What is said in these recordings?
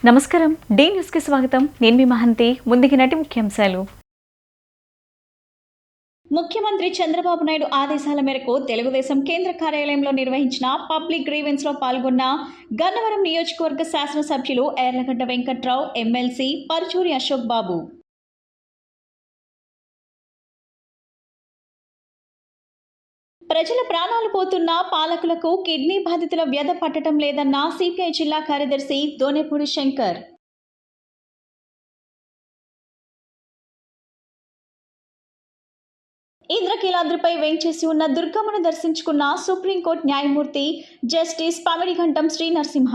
నమస్కారం D news కి స్వాగతం నేను మీ మహంతి ముందుకి నటి ముఖ్యాంశాలు ముఖ్యమంత్రి చంద్రబాబు నాయుడు ఆదేశాల మేరకు తెలుగుదేశం కేంద్ర కార్యాలయంలో నిర్వహించిన పబ్లిక్ గ్రీవెన్స్ లో పాల్గొన్న గన్నవరం నియోజకవర్గ శాసనసభ్యులు ఎర్లగడ్డ వెంకట్రావు ఎమ్మెల్సీ పరుచూరి అశోక్ బాబు ప్రజల ప్రాణాలు పోతున్న పాలకులకు కిడ్నీ బాధితుల వ్యధ పట్టడం లేదన్న సిపిఐ జిల్లా కార్యదర్శి దోనేపూడి శంకర్. ఇంద్రకీలాద్రిపై వేంచేసి ఉన్న దుర్గమ్మను దర్శించుకున్న సుప్రీంకోర్టు న్యాయమూర్తి జస్టిస్ పమిడిఘంటం శ్రీ నరసింహ.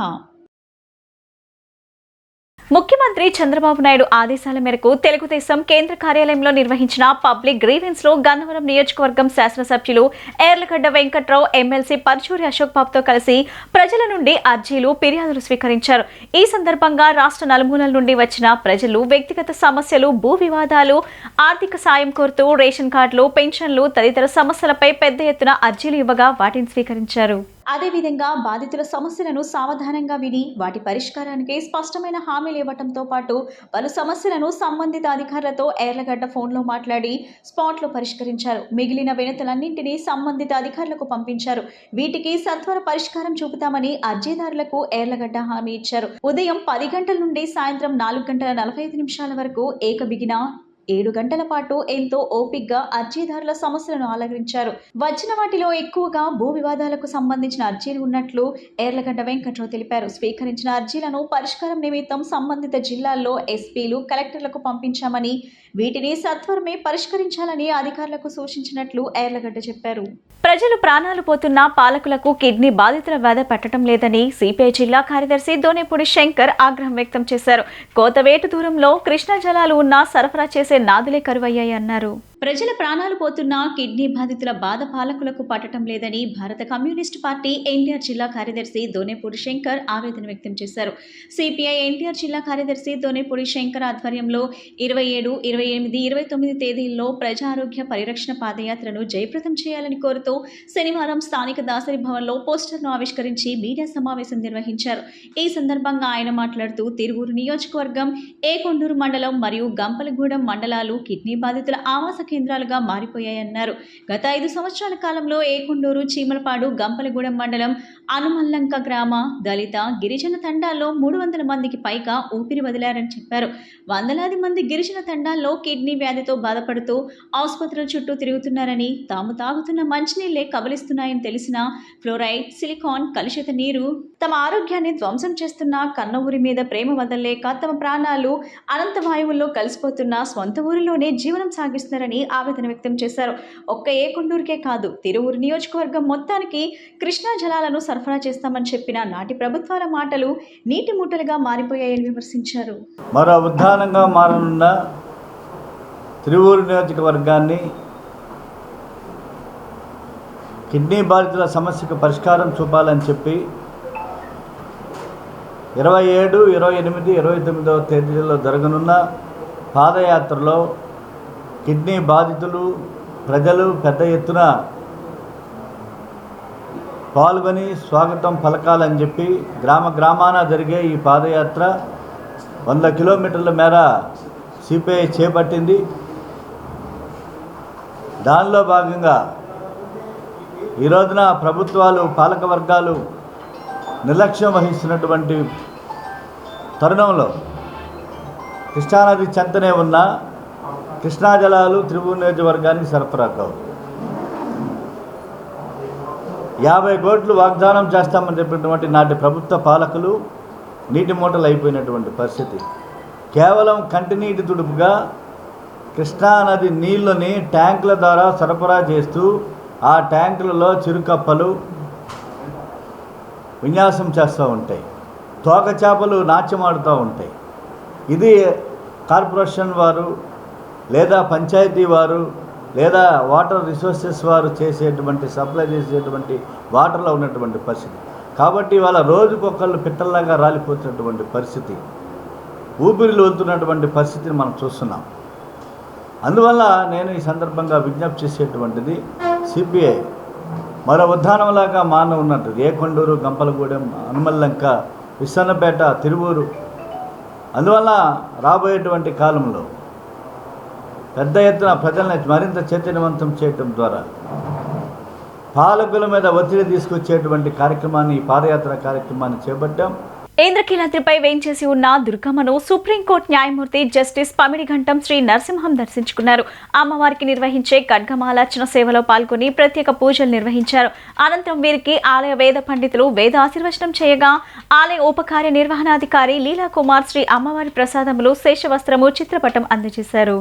ముఖ్యమంత్రి చంద్రబాబు నాయుడు ఆదేశాల మేరకు తెలుగుదేశం కేంద్ర కార్యాలయంలో నిర్వహించిన పబ్లిక్ గ్రీవెన్స్ లో గన్నవరం నియోజకవర్గం శాసనసభ్యులు ఎర్లగడ్డ వెంకట్రావు ఎమ్మెల్సీ పరుచూరి అశోక్ బాబుతో కలిసి ప్రజల నుండి అర్జీలు ఫిర్యాదులు స్వీకరించారు. ఈ సందర్భంగా రాష్ట్ర నలుమూలల నుండి వచ్చిన ప్రజలు వ్యక్తిగత సమస్యలు, భూ వివాదాలు, ఆర్థిక సాయం కోరుతూ రేషన్ కార్డులు, పెన్షన్లు తదితర సమస్యలపై పెద్ద ఎత్తున అర్జీలు ఇవ్వగా వాటిని స్వీకరించారు. అదేవిధంగా బాధితుల సమస్యలను సావధానంగా విని వాటి పరిష్కారానికి స్పష్టమైన హామీలు ఇవ్వడంతో పాటు పలు సమస్యలను సంబంధిత అధికారులతో ఎర్లగడ్డ ఫోన్లో మాట్లాడి స్పాట్లో పరిష్కరించారు. మిగిలిన వినతులన్నింటినీ సంబంధిత అధికారులకు పంపించారు. వీటికి సత్వర పరిష్కారం చూపుతామని అర్జీదారులకు ఎర్లగడ్డ హామీ ఇచ్చారు. ఉదయం 10 గంటల నుండి సాయంత్రం 4:45 వరకు ఏకబిగిన 7 గంటల పాటు ఎంతో ఓపిగ్గా అర్జీదారుల సమస్యలను ఆలరించారు. వచ్చిన వాటిలో ఎక్కువగా భూ వివాదాలకు సంబంధించిన అర్జీలు ఉన్నట్లు ఎర్లగడ్డ వెంకట్రావు తెలిపారు. స్వీకరించిన అర్జీలను పరిష్కారం నిమిత్తం సంబంధిత జిల్లాల్లో ఎస్పీలు, కలెక్టర్లకు పంపించామని వీటిని సత్వరమే పరిష్కరించాలని అధికారులకు సూచించినట్లు ఎర్లగడ్డ చెప్పారు. ప్రజలు ప్రాణాలు పోతున్న పాలకులకు కిడ్నీ బాధితుల వ్యధ పెట్టడం లేదని సిపిఐ జిల్లా కార్యదర్శి దోనేపూడి శంకర్ ఆగ్రహం వ్యక్తం చేశారు. కోతవేటు దూరంలో కృష్ణా జలాలు ఉన్నా సరఫరా చేసే నాదులే కరువయ్యాయి అన్నారు. ప్రజల ప్రాణాలు పోతున్న కిడ్నీ బాధితుల బాధ పాలకులకు పట్టడం లేదని భారత కమ్యూనిస్టు పార్టీ ఎన్టీఆర్ జిల్లా కార్యదర్శి దోనేపూడి శంకర్ ఆవేదన వ్యక్తం చేశారు. సిపిఐ ఎన్టీఆర్ జిల్లా కార్యదర్శి దోనేపూడి శంకర్ ఆధ్వర్యంలో 27, 28, 29 తేదీల్లో ప్రజా ఆరోగ్య పరిరక్షణ పాదయాత్రను జయప్రదం చేయాలని కోరుతూ శనివారం స్థానిక దాసరి భవన్లో పోస్టర్ను ఆవిష్కరించి మీడియా సమావేశం నిర్వహించారు. ఈ సందర్భంగా ఆయన మాట్లాడుతూ తిరువూరు నియోజకవర్గం, ఏకొండూరు మండలం మరియు గంపలగూడెం మండలాలు కిడ్నీ బాధితుల ఆవాస కేంద్రాలుగా మారిపోయాయన్నారు. గత 5 సంవత్సరాల కాలంలో ఏకొండూరు, చీమలపాడు, గంపలగూడెం మండలం, అనుమల్లంక గ్రామ దళిత, గిరిజన తండాల్లో 300 మందికి పైగా ఊపిరి వదిలారని చెప్పారు. వందలాది మంది గిరిజన తండాల్లో కిడ్నీ వ్యాధితో బాధపడుతూ ఆసుపత్రుల చుట్టూ తిరుగుతున్నారని, తాము తాగుతున్న మంచినీళ్లే కబలిస్తున్నాయని తెలిసిన ఫ్లోరైడ్, సిలికాన్ కలుషిత నీరు తమ ఆరోగ్యాన్ని ధ్వంసం చేస్తున్న, కన్న ఊరి మీద ప్రేమ వదలలేక తమ ప్రాణాలు అనంత వాయువుల్లో కలిసిపోతున్న స్వంత ఊరిలోనే జీవనం సాగిస్తున్నారని ఆవేదన వ్యక్తం చేశారు. ఒక్క ఏకొండూరుకే కాదు, తిరువూరు నియోజకవర్గం మొత్తానికి కృష్ణా జలాలను సరఫరా చేస్తామని చెప్పిన నాటి ప్రభుత్వాల మాటలు నీటి మూటలుగా మారిపోయాయని విమర్శించారు. మరో ఉద్దానంగా మారనున్న తిరువూరు నియోజకవర్గాన్ని కిడ్నీ బాధితుల సమస్యకు పరిష్కారం చూపాలని చెప్పి 27, 28, 29 తేదీలలో జరగనున్న పాదయాత్రలో కిడ్నీ బాధితులు, ప్రజలు పెద్ద ఎత్తున పాల్గొని స్వాగతం పలకాలని చెప్పి గ్రామాన జరిగే ఈ పాదయాత్ర 100 కిలోమీటర్ల మేర సిపిఐ చేపట్టింది. దానిలో భాగంగా ఈ రోజున ప్రభుత్వాలు, పాలక వర్గాలు నిర్లక్ష్యం వహిస్తున్నటువంటి తరుణంలో కృష్ణానది చెంతనే ఉన్న కృష్ణా జలాలు తిరువూరు నియోజకవర్గానికి సరఫరా కావు. 50 కోట్లు వాగ్దానం చేస్తామని చెప్పినటువంటి నాటి ప్రభుత్వ పాలకులు నీటి మూటలు అయిపోయినటువంటి పరిస్థితి. కేవలం కంటినీటి తుడుపుగా కృష్ణానది నీళ్ళని ట్యాంకుల ద్వారా సరఫరా చేస్తూ ఆ ట్యాంకులలో చిరుకప్పలు విన్యాసం చేస్తూ ఉంటాయి, తోక చేపలు నాట్యమాడుతూ ఉంటాయి. ఇది కార్పొరేషన్ వారు లేదా పంచాయతీ వారు లేదా వాటర్ రిసోర్సెస్ వారు చేసేటువంటి సప్లై చేసేటువంటి వాటర్లో ఉన్నటువంటి పరిస్థితి. కాబట్టి వాళ్ళ రోజుకొకళ్ళు పిట్టల్లాగా రాలిపోతున్నటువంటి పరిస్థితి, ఊపిరిలు వదులుతున్నటువంటి పరిస్థితిని మనం చూస్తున్నాం. అందువల్ల నేను ఈ సందర్భంగా విజ్ఞప్తి చేసేటువంటిది, సిపిఐ మరో ఉద్దానంలాగా మాన ఉన్నట్టు ఏకొండూరు, గంపలగూడెం, అనుమల్లంక, విస్సన్నపేట, తిరువూరు అందువల్ల రాబోయేటువంటి కాలంలో పెద్ద ఎత్తున ప్రజల్ని మరింత చైతన్యవంతం చేయటం ద్వారా పాలకుల మీద ఒత్తిడి తీసుకొచ్చేటువంటి కార్యక్రమాన్ని, ఈ పాదయాత్ర కార్యక్రమాన్ని చేపట్టాం. ఇంద్రకీలాద్రిపై వేంచేసి ఉన్న దుర్గమ్మను సుప్రీంకోర్టు న్యాయమూర్తి జస్టిస్ పమిడిఘంటం శ్రీ నరసింహం దర్శించుకున్నారు. అమ్మవారికి నిర్వహించే ఖడ్గమాలార్చన సేవలో పాల్గొని ప్రత్యేక పూజలు నిర్వహించారు. అనంతరం వీరికి ఆలయ వేద పండితులు వేద ఆశీర్వచనం చేయగా ఆలయ ఉపకార్య నిర్వహణాధికారి లీలాకుమార్ శ్రీ అమ్మవారి ప్రసాదములు, శేషవస్త్రము, చిత్రపటం అందజేశారు.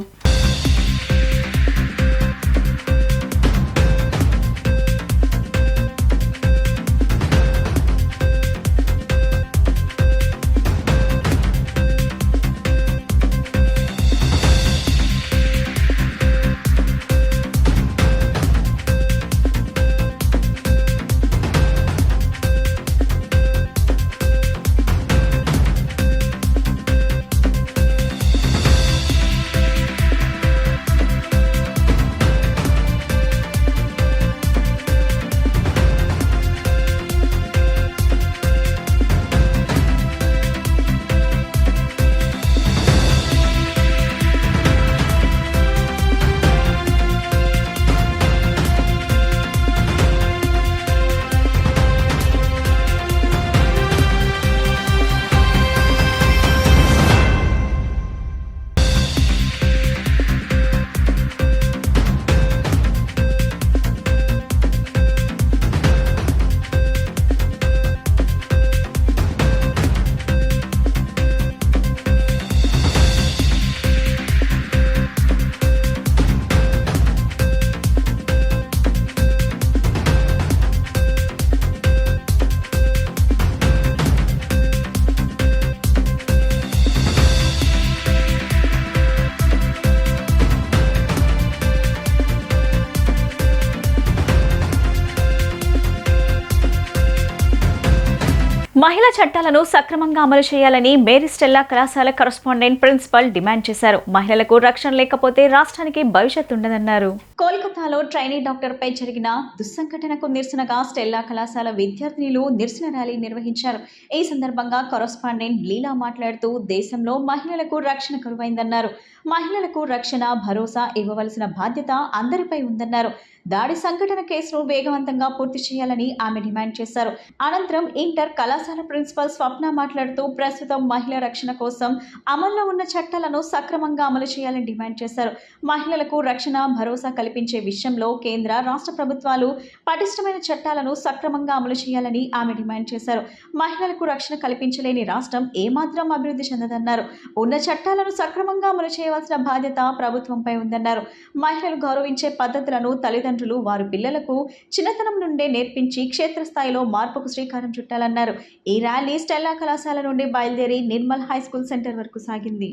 మహిళా చట్టాలను సక్రమంగా అమలు చేయాలని మేరీ స్టెల్లా కళాశాల కరస్పాండెంట్ ప్రిన్సిపల్ డిమాండ్ చేశారు. మహిళలకు రక్షణ లేకపోతే రాష్ట్రానికి భవిష్యత్తు ఉండదన్నారు. కోల్కతాలో ట్రైనీ డాక్టర్పై జరిగిన దుస్సంఘటనకు నిరసనగా స్టెల్లా కళాశాల విద్యార్థినులు నిరసన ర్యాలీ నిర్వహించారు. ఈ సందర్భంగా కరస్పాండెంట్ లీలా మాట్లాడుతూ దేశంలో మహిళలకు రక్షణ కరువైందన్నారు. మహిళలకు రక్షణ, భరోసా ఇవ్వవలసిన బాధ్యత అందరిపై ఉందన్నారు. దాడి సంఘటన కేసును వేగవంతంగా పూర్తి చేయాలని ఆమె డిమాండ్ చేశారు. అనంతరం ఇంటర్ కళాశాల ప్రిన్సిపల్ స్వప్న మాట్లాడుతూ ప్రస్తుతం మహిళల రక్షణ కోసం అమల్లో ఉన్న చట్టాలను సక్రమంగా అమలు చేయాలని డిమాండ్ చేశారు. మహిళలకు రక్షణ, భరోసా కల్పించే విషయంలో కేంద్ర, రాష్ట్ర ప్రభుత్వాలు పటిష్టమైన చట్టాలను సక్రమంగా అమలు చేయాలని ఆమె డిమాండ్ చేశారు. మహిళలకు రక్షణ కల్పించలేని రాష్ట్రం ఏమాత్రం అభివృద్ధి చెందదన్నారు. ఉన్న చట్టాలను సక్రమంగా అమలు చేయవలసిన బాధ్యత ప్రభుత్వంపై ఉందన్నారు. మహిళలు గౌరవించే పద్ధతులను తల్లిదండ్రులు వారి పిల్లలకు చిన్నతనం నుండే నేర్పించి క్షేత్రస్థాయిలో మార్పుకు శ్రీకారం చుట్టాలన్నారు. ఈ ర్యాలీ స్టెల్లా కళాశాల నుండి బయలుదేరి నిర్మల్ హై స్కూల్ సెంటర్ వరకు సాగింది.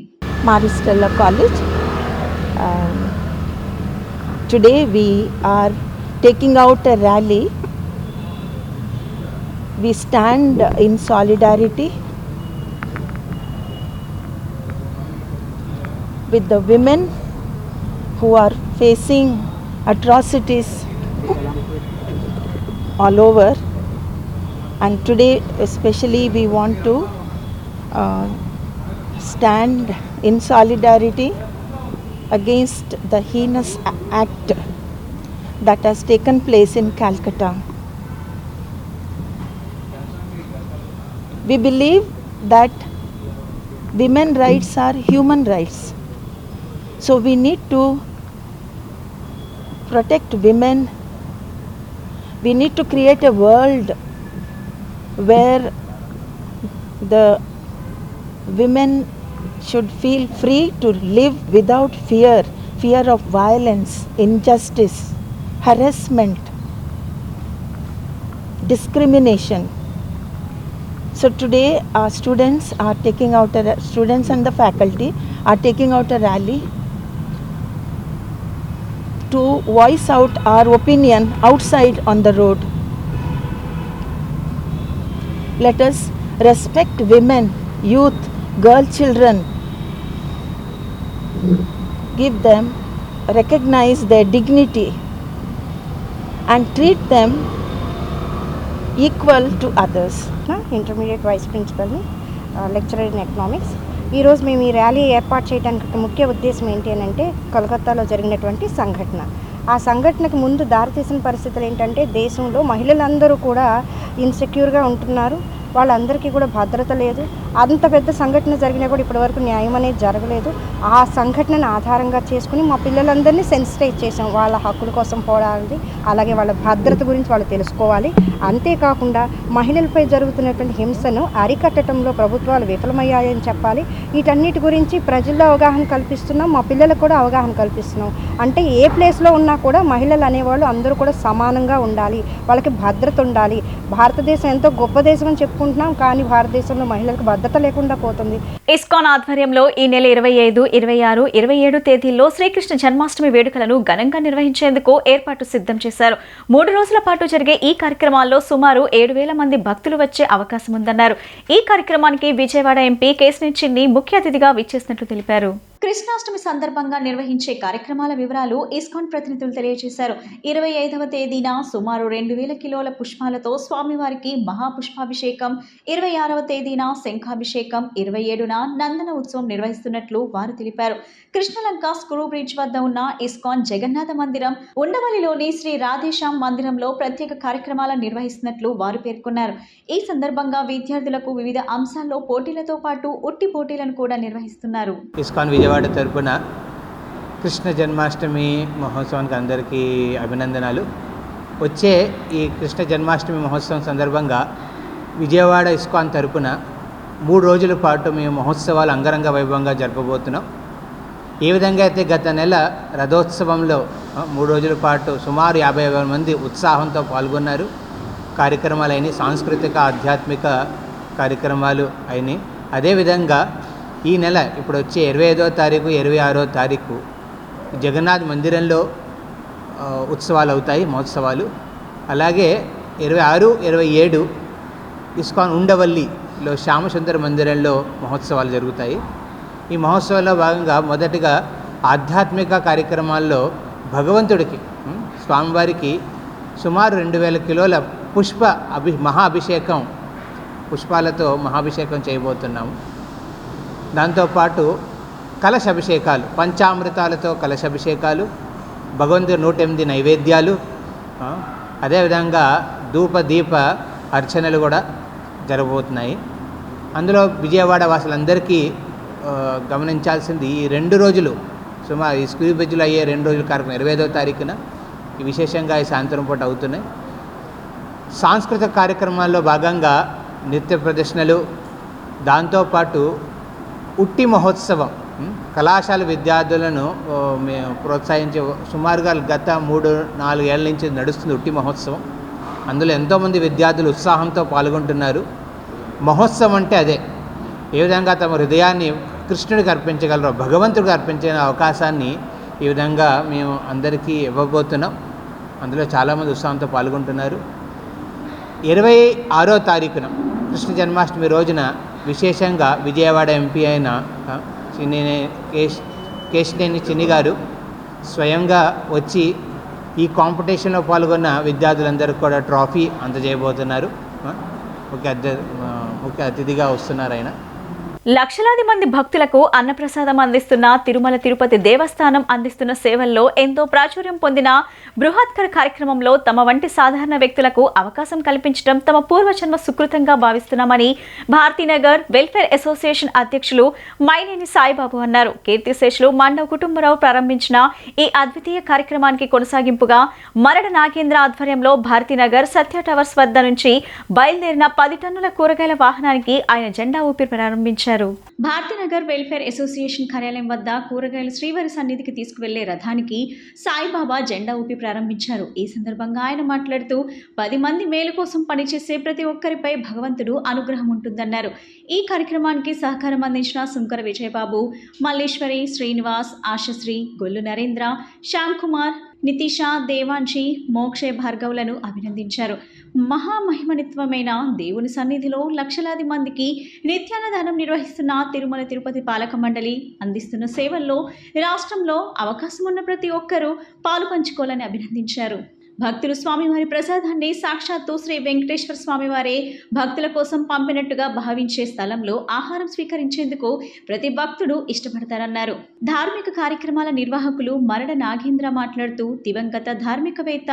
Mary Stella College. Today we are taking out a rally. We stand in solidarity with the women who are facing atrocities all over, and today especially we want to stand in solidarity against the heinous act that has taken place in Calcutta. We believe that women's rights are human rights, so we need to protect women. We need to create a world where the women should feel free to live without fear of violence, injustice, harassment, discrimination. So today our students and the faculty are taking out a rally to voice out our opinion outside on the road. Let us respect women, youth, girl children, give them, recognize their dignity and treat them equal to others. Intermediate vice principal, lecturer in economics. ఈరోజు మేము ఈ rally ఏర్పాటు చేయడానికి ముఖ్య ఉద్దేశం ఏంటి అని అంటే కలకత్తాలో జరిగినటువంటి సంఘటన. ఆ సంఘటనకు ముందు దారితీసిన పరిస్థితులు ఏంటంటే దేశంలో మహిళలందరూ కూడా ఇన్సెక్యూర్గా ఉంటున్నారు, వాళ్ళందరికీ కూడా భద్రత లేదు. అంత పెద్ద సంఘటన జరిగినా కూడా ఇప్పటివరకు న్యాయం అనేది జరగలేదు. ఆ సంఘటనను ఆధారంగా చేసుకుని మా పిల్లలందరినీ సెన్సిటైజ్ చేసాం. వాళ్ళ హక్కుల కోసం పోరాడాలి, అలాగే వాళ్ళ భద్రత గురించి వాళ్ళు తెలుసుకోవాలి. అంతేకాకుండా మహిళలపై జరుగుతున్నటువంటి హింసను అరికట్టడంలో ప్రభుత్వాలు విఫలమయ్యాయని చెప్పాలి. వీటన్నిటి గురించి ప్రజల్లో అవగాహన కల్పిస్తున్నాం, మా పిల్లలకు కూడా అవగాహన కల్పిస్తున్నాం. అంటే ఏ ప్లేస్లో ఉన్నా కూడా మహిళలు అనేవాళ్ళు అందరూ కూడా సమానంగా ఉండాలి, వాళ్ళకి భద్రత ఉండాలి. భారతదేశం ఎంతో గొప్ప దేశం అని చెప్పుకుంటున్నాం, కానీ భారతదేశంలో మహిళలకు భద్రత లేకుండా పోతుంది. ఇస్కాన్ ఆధ్వర్యంలో ఈ నెల 25, 26, 27 తేదీల్లో శ్రీకృష్ణ జన్మాష్టమి వేడుకలను ఘనంగా నిర్వహించేందుకు ఏర్పాటు సిద్ధం చేశారు. 3 రోజుల పాటు జరిగే ఈ కార్యక్రమాల్లో సుమారు 7,000 మంది భక్తులు వచ్చే అవకాశం ఉందన్నారు. ఈ కార్యక్రమానికి విజయవాడ ఎంపీ కేశినేని చిన్ని ముఖ్య అతిథిగా విచ్చేసినట్లు తెలిపారు. కృష్ణాష్టమి సందర్భంగా నిర్వహించే కార్యక్రమాల వివరాలు ఇస్కాన్ ప్రతినిధులు తెలియజేశారు. 25వ తేదీన సుమారు 2,000 కిలోల పుష్పాలతో స్వామివారికి మహాపుష్పాభిషేకం, 26వ తేదీన శంఖాభిషేకం, 27న నందన ఉత్సవం నిర్వహిస్తున్నట్లు వారు తెలిపారు. కృష్ణలంక స్క్రూ బ్రిడ్జ్ వద్ద ఉన్న ఇస్కాన్ జగన్నాథ మందిరం, ఉండవల్లిలోని శ్రీ రాధేశ్యామ్ మందిరంలో ప్రత్యేక కార్యక్రమాలను నిర్వహిస్తున్నట్లు వారు పేర్కొన్నారు. ఈ సందర్భంగా విద్యార్థులకు వివిధ అంశాల్లో పోటీలతో పాటు ఉట్టి పోటీలను కూడా నిర్వహిస్తున్నారు. ఇస్కాన్ విజయవాడ తరపున కృష్ణ జన్మాష్టమి మహోత్సవానికి అందరికీ అభినందనాలు. వచ్చే ఈ కృష్ణ జన్మాష్టమి మహోత్సవం సందర్భంగా విజయవాడ ఇస్కాన్ తరపున 3 రోజుల పాటు మేము మహోత్సవాలు అంగరంగ వైభవంగా జరపబోతున్నాం. ఏ విధంగా అయితే గత నెల రథోత్సవంలో 3 రోజుల పాటు సుమారు 50,000 మంది ఉత్సాహంతో పాల్గొన్నారు. కార్యక్రమాలు అయినాయి, సాంస్కృతిక ఆధ్యాత్మిక కార్యక్రమాలు అయినాయి. అదేవిధంగా ఈ నెల ఇప్పుడు వచ్చే 25వ తారీఖు, 26వ తారీఖు జగన్నాథ్ మందిరంలో ఉత్సవాలు అవుతాయి, మహోత్సవాలు. అలాగే 26, 27 ఇస్కాన్ ఉండవల్లిలో శ్యామసుందర మందిరంలో మహోత్సవాలు జరుగుతాయి. ఈ మహోత్సవాల్లో భాగంగా మొదటిగా ఆధ్యాత్మిక కార్యక్రమాల్లో భగవంతుడికి స్వామివారికి సుమారు 2,000 కిలోల మహాభిషేకం, పుష్పాలతో మహాభిషేకం చేయబోతున్నాము. దాంతోపాటు కలశాభిషేకాలు, పంచామృతాలతో కలశాభిషేకాలు, భగవంతుడి 108 నైవేద్యాలు, అదేవిధంగా ధూప దీప అర్చనలు కూడా జరగబోతున్నాయి. అందులో విజయవాడ వాసులందరికీ గమనించాల్సింది ఈ 2 రోజులు సుమారు ఈ స్క్రూ బ్రిడ్జ్లో అయ్యే 2 రోజుల కార్యక్రమం 25వ తారీఖున విశేషంగా ఈ సాయంత్రం పూట అవుతున్నాయి. సాంస్కృతిక కార్యక్రమాల్లో భాగంగా నృత్య ప్రదర్శనలు, దాంతోపాటు ఉట్టి మహోత్సవం, కళాశాల విద్యార్థులను మేము ప్రోత్సహించే సుమారుగా గత 3-4 ఏళ్ళ నుంచి నడుస్తుంది ఉట్టి మహోత్సవం. అందులో ఎంతోమంది విద్యార్థులు ఉత్సాహంతో పాల్గొంటున్నారు. మహోత్సవం అంటే అదే, ఏ విధంగా తమ హృదయాన్ని కృష్ణుడికి అర్పించగలరో, భగవంతుడికి అర్పించే అవకాశాన్ని ఈ విధంగా మేము అందరికీ ఇవ్వబోతున్నాం. అందులో చాలామంది ఉత్సాహంతో పాల్గొంటున్నారు. 26వ తారీఖున కృష్ణ జన్మాష్టమి రోజున విశేషంగా విజయవాడ ఎంపీ అయిన కేశినేని చిన్ని గారు స్వయంగా వచ్చి ఈ కాంపిటీషన్లో పాల్గొన్న విద్యార్థులందరికీ కూడా ట్రాఫీ అందజేయబోతున్నారు. ముఖ్య అతిథిగా వస్తున్నారు ఆయన. లక్షలాది మంది భక్తులకు అన్నప్రసాదం అందిస్తున్న తిరుమల తిరుపతి దేవస్థానం అందిస్తున్న సేవల్లో ఎంతో ప్రాచుర్యం పొందిన బృహత్కర కార్యక్రమంలో తమ వంటి సాధారణ వ్యక్తులకు అవకాశం కల్పించడం తమ పూర్వజన్మ సుకృతంగా భావిస్తున్నామని భారతీనగర్ వెల్ఫేర్ అసోసియేషన్ అధ్యక్షులు మైనేని సాయిబాబు అన్నారు. కీర్తిశేషులు మండవ కుటుంబరావు ప్రారంభించిన ఈ అద్వితీయ కార్యక్రమానికి కొనసాగింపుగా మరడ నాగేంద్ర ఆధ్వర్యంలో భారతీనగర్ సత్య టవర్స్ వద్ద నుంచి బయలుదేరిన 10 టన్నుల కూరగాయల వాహనానికి ఆయన జెండా ఊపి ప్రారంభించారు. భారతీనగర్ వెల్ఫేర్ అసోసియేషన్ కార్యాలయం వద్ద కూరగాయలు శ్రీవారి సన్నిధికి తీసుకువెళ్లే రథానికి సాయిబాబా జెండా ఊపి ప్రారంభించారు. ఈ సందర్భంగా ఆయన మాట్లాడుతూ 10 మంది మేలు కోసం పనిచేసే ప్రతి ఒక్కరిపై భగవంతుడు అనుగ్రహం ఉంటుందన్నారు. ఈ కార్యక్రమానికి సహకారం అందించిన సుంకర విజయబాబు, మల్లేశ్వరి, శ్రీనివాస్, ఆశశ్రీ, గొల్లు నరేంద్ర, శ్యామ్ కుమార్, నితీషా, దేవాంశి, మోక్షే భార్గవులను అభినందించారు. మహామహిమనిత్వమైన దేవుని సన్నిధిలో లక్షలాది మందికి నిత్యాన్నదానం నిర్వహిస్తున్న తిరుమల తిరుపతి పాలక మండలి అందిస్తున్న సేవల్లో రాష్ట్రంలో అవకాశం ఉన్న ప్రతి ఒక్కరూ పాలు పంచుకోవాలని అభినందించారు. భక్తులు స్వామివారి ప్రసాదాన్ని సాక్షాత్తు శ్రీ వెంకటేశ్వర స్వామివారే భక్తుల కోసం పంపినట్టుగా భావించే స్థలంలో ఆహారం స్వీకరించేందుకు ప్రతి భక్తుడు ఇష్టపడతారన్నారు. ధార్మిక కార్యక్రమాల నిర్వాహకులు మరడ నాగేంద్ర మాట్లాడుతూ, దివంగత ధార్మికవేత్త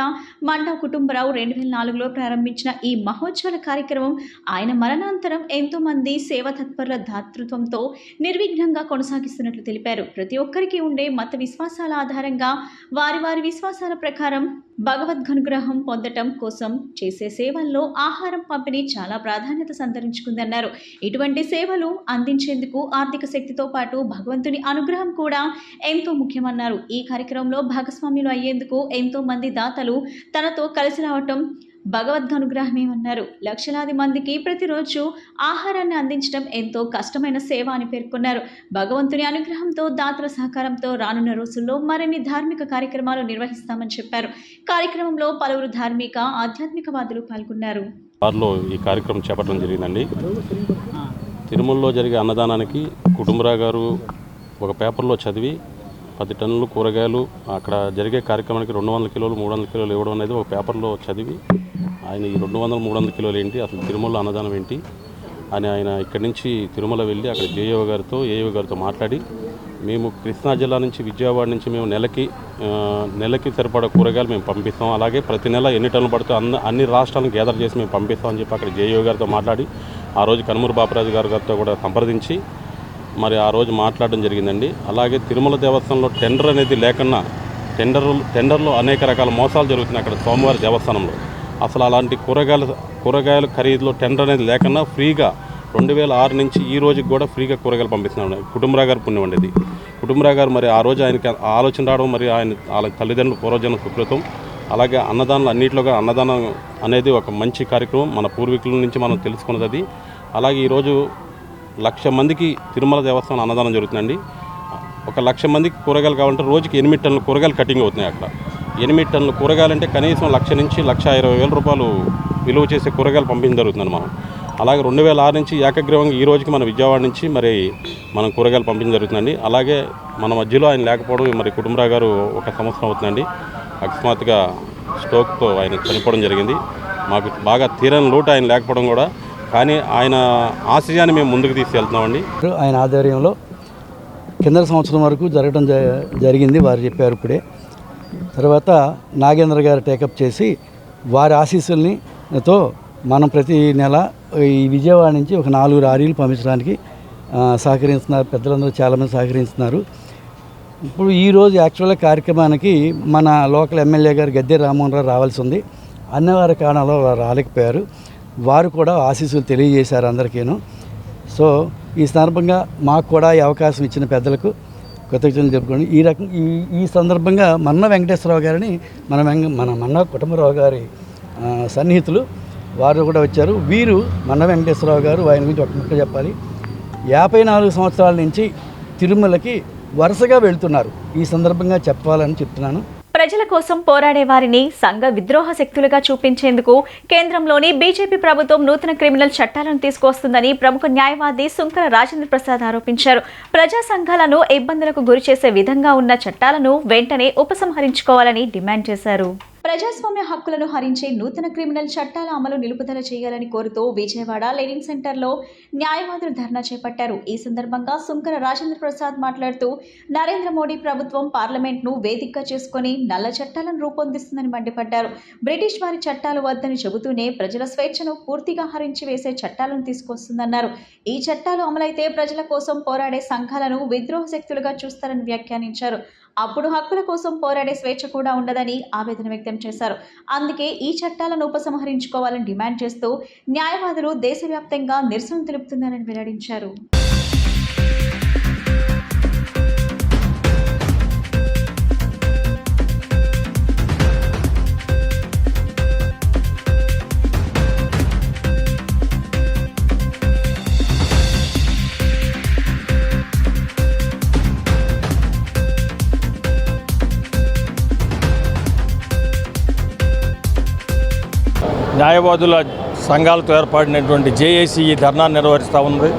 మండా కుటుంబరావు 2004లో ప్రారంభించిన ఈ మహోత్సవాల కార్యక్రమం ఆయన మరణాంతరం ఎంతో మంది సేవా తత్పరుల దాతృత్వంతో నిర్విఘ్నంగా కొనసాగిస్తున్నట్లు తెలిపారు. ప్రతి ఒక్కరికి ఉండే మత విశ్వాసాల ఆధారంగా వారి విశ్వాసాల ప్రకారం భగవద్గనుగ్రహం పొందటం కోసం చేసే సేవల్లో ఆహారం పంపిణీ చాలా ప్రాధాన్యత సంతరించుకుందన్నారు. ఇటువంటి సేవలు అందించేందుకు ఆర్థిక శక్తితో పాటు భగవంతుని అనుగ్రహం కూడా ఎంతో ముఖ్యమన్నారు. ఈ కార్యక్రమంలో భాగస్వామ్యులు అయ్యేందుకు ఎంతో మంది దాతలు తనతో కలిసి రావటం భగవద్గనుగ్రహమేమన్నారు. లక్షలాది మందికి ప్రతిరోజు ఆహారాన్ని అందించడం ఎంతో కష్టమైన సేవ అని పేర్కొన్నారు. భగవంతుని అనుగ్రహంతో దాతల సహకారంతో రానున్న రోజుల్లో మరిన్ని ధార్మిక కార్యక్రమాలు నిర్వహిస్తామని చెప్పారు. కార్యక్రమంలో పలువురు ధార్మిక ఆధ్యాత్మికవాదులు పాల్గొన్నారు. ఈ కార్యక్రమం చేపట్టడం జరిగిందండి. తిరుమలలో జరిగే అన్నదానానికి కుటుంబరావు గారు ఒక పేపర్లో చదివి 10 టన్నులు కూరగాయలు అక్కడ జరిగే కార్యక్రమానికి 200 కిలోలు 300 కిలోలు ఇవ్వడం అనేది ఒక పేపర్లో చదివి ఆయన ఈ 200-300 కిలోలు ఏంటి, అసలు తిరుమల అన్నదానం ఏంటి అని ఆయన ఇక్కడి నుంచి తిరుమల వెళ్ళి అక్కడ జేఏఓ గారితో ఏఓ గారితో మాట్లాడి, మేము కృష్ణా జిల్లా నుంచి విజయవాడ నుంచి మేము నెలకి సరిపడా కూరగాయలు మేము పంపిస్తాం, అలాగే ప్రతి నెల ఎన్ని టన్నులు పడితే అన్ని రాష్ట్రాలను గ్యాదర్ చేసి మేము పంపిస్తామని చెప్పి అక్కడ జేఏఓ గారితో మాట్లాడి ఆ రోజు కనుమూరు బాపరాజు గారితో కూడా సంప్రదించి మరి ఆ రోజు మాట్లాడడం జరిగిందండి. అలాగే తిరుమల దేవస్థానంలో టెండర్ అనేది లేకున్నా టెండర్లో అనేక రకాల మోసాలు జరుగుతున్నాయి అక్కడ స్వామివారి దేవస్థానంలో. అసలు అలాంటి కూరగాయల ఖరీదులో టెండర్ అనేది లేకున్నా ఫ్రీగా 2006 నుంచి ఈ రోజుకి కూడా ఫ్రీగా కూరగాయలు పంపిస్తున్నాడు. కుటుంబరావు గారు పుణ్యం ఉండేది. కుటుంబరావు గారు మరి ఆ రోజు ఆయనకి ఆలోచన రావడం, మరి వాళ్ళ తల్లిదండ్రులు పూర్వజన్మ సుకృతం. అలాగే అన్నదానాలు అన్నింటిలోగా అన్నదానం అనేది ఒక మంచి కార్యక్రమం, మన పూర్వీకుల నుంచి మనం తెలుసుకున్నది అది. అలాగే ఈరోజు 1,00,000 మందికి తిరుమల దేవస్థానం అన్నదానం జరుగుతుందండి. 1,00,000 మందికి కూరగాయలు కావాలంటే రోజుకి 8 టన్నుల కూరగాయలు కటింగ్ అవుతున్నాయి అక్కడ. 8 టన్నుల కూరగాయలు అంటే కనీసం 1,00,000 నుంచి 1,20,000 రూపాయలు విలువ చేసే కూరగాయలు పంపించడం జరుగుతుంది మనం. అలాగే 2006 నుంచి ఏకగ్రీవంగా ఈ రోజుకి మన విజయవాడ నుంచి మరి మనం కూరగాయలు పంపించడం జరుగుతుందండి. అలాగే మన మధ్యలో ఆయన లేకపోవడం, మరి కుటుంబరావు గారు 1 సంవత్సరం అవుతుందండి. అకస్మాత్తుగా స్ట్రోక్తో ఆయన చనిపోవడం జరిగింది. మాకు బాగా తీరని లోటు ఆయన లేకపోవడం కూడా, కానీ ఆయన ఆశయాన్ని మేము ముందుకు తీసుకెళ్తున్నామండి. ఆయన ఆధ్వర్యంలో కింద సంవత్సరం వరకు జరగడం జరిగింది, వారు చెప్పారు ఇప్పుడే. తర్వాత నాగేంద్ర గారు టేకప్ చేసి వారి ఆశీస్సులతో మనం ప్రతి నెల ఈ విజయవాడ నుంచి ఒక 4 లారీలు పంపించడానికి సహకరిస్తున్నారు. పెద్దలందరూ చాలామంది సహకరిస్తున్నారు. ఇప్పుడు ఈరోజు యాక్చువల్గా కార్యక్రమానికి మన లోకల్ ఎమ్మెల్యే గారు గద్దె రామ్మోహన్ రావు రావాల్సి ఉంది. అన్నవారి కారణాల్లో రాలేకపోయారు. వారు కూడా ఆశీస్సులు తెలియజేశారు అందరికీను. సో ఈ సందర్భంగా మాకు కూడా ఈ అవకాశం ఇచ్చిన పెద్దలకు కృతజ్ఞతలు చెప్పుకోండి. ఈ సందర్భంగా మన్న వెంకటేశ్వరరావు గారిని మన మన్న కుటుంబరావు గారి సన్నిహితులు వారు కూడా వచ్చారు. వీరు మన్న వెంకటేశ్వరరావు గారు, ఆయన గురించి ఒక ముక్క చెప్పాలి. 54 సంవత్సరాల నుంచి తిరుమలకి వరుసగా వెళ్తున్నారు. ఈ సందర్భంగా చెప్పాలని చెప్తున్నాను. ప్రజల కోసం పోరాడే వారిని సంఘ విద్రోహ శక్తులుగా చూపించేందుకు కేంద్రంలోని బీజేపీ ప్రభుత్వం నూతన క్రిమినల్ చట్టాలను తీసుకొస్తుందని ప్రముఖ న్యాయవాది సుంకర రాజేంద్ర ప్రసాద్ ఆరోపించారు. ప్రజా సంఘాలను ఇబ్బందులకు గురి చేసే విధంగా ఉన్న చట్టాలను వెంటనే ఉపసంహరించుకోవాలని డిమాండ్ చేశారు. ప్రజాస్వామ్య హక్కులను హరించే నూతన క్రిమినల్ చట్టాల అమలు నిలుపుదల చేయాలని కోరుతూ విజయవాడ లెనిన్ సెంటర్లో న్యాయవాదులు ధర్నా చేపట్టారు. ఈ సందర్భంగా సుంకర రాజేంద్ర ప్రసాద్ మాట్లాడుతూ, నరేంద్ర మోడీ ప్రభుత్వం పార్లమెంట్ను వేదికగా చేసుకుని నల్ల చట్టాలను రూపొందిస్తుందని మండిపడ్డారు. బ్రిటిష్ వారి చట్టాలు వద్దని చెబుతూనే ప్రజల స్వేచ్ఛను పూర్తిగా హరించి వేసే చట్టాలను తీసుకొస్తుందన్నారు. ఈ చట్టాలు అమలైతే ప్రజల కోసం పోరాడే సంఘాలను విద్రోహ శక్తులుగా చూస్తారని వ్యాఖ్యానించారు. అప్పుడు హక్కుల కోసం పోరాడే స్వేచ్ఛ కూడా ఉండదని ఆవేదన వ్యక్తం చేశారు. అందుకే ఈ చట్టాలను ఉపసంహరించుకోవాలని డిమాండ్ చేస్తూ న్యాయవాదులు దేశవ్యాప్తంగా నిరసన తెలుపుతున్నారని వెల్లడించారు. న్యాయవాదుల సంఘాలతో ఏర్పడినటువంటి జేఏసీ ధర్నా నిర్వహిస్తూ ఉంది.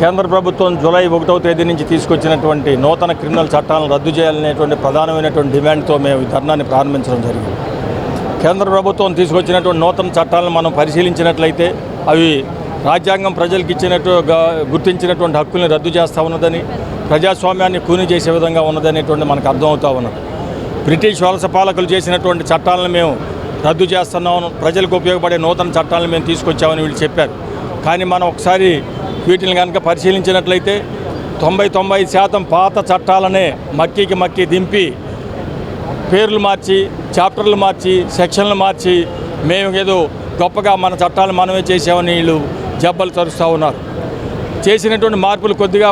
కేంద్ర ప్రభుత్వం జూలై 1వ తేదీ నుంచి తీసుకొచ్చినటువంటి నూతన క్రిమినల్ చట్టాలను రద్దు చేయాలనేటువంటి ప్రధానమైనటువంటి డిమాండ్తో మేము ఈ ధర్నాన్ని ప్రారంభించడం జరిగింది. కేంద్ర ప్రభుత్వం తీసుకొచ్చినటువంటి నూతన చట్టాలను మనం పరిశీలించినట్లయితే అవి రాజ్యాంగం ప్రజలకు ఇచ్చినట్టుగా గుర్తించినటువంటి హక్కుల్ని రద్దు చేస్తూ ఉన్నదని, ప్రజాస్వామ్యాన్ని కూని చేసే విధంగా ఉన్నదనేటువంటి మనకు అర్థమవుతూ ఉన్నది. బ్రిటిష్ వలస పాలకులు చేసినటువంటి చట్టాలను మేము రద్దు చేస్తున్నాము, ప్రజలకు ఉపయోగపడే నూతన చట్టాలను మేము తీసుకొచ్చామని వీళ్ళు చెప్పారు. కానీ మనం ఒకసారి వీటిని కనుక పరిశీలించినట్లయితే 90% పాత చట్టాలనే మక్కి దింపి పేర్లు మార్చి, చాప్టర్లు మార్చి, సెక్షన్లు మార్చి మేము ఏదో గొప్పగా మన చట్టాలు మనమే చేసామని వీళ్ళు జబ్బలు తరుస్తూ ఉన్నారు. చేసినటువంటి మార్పులు కొద్దిగా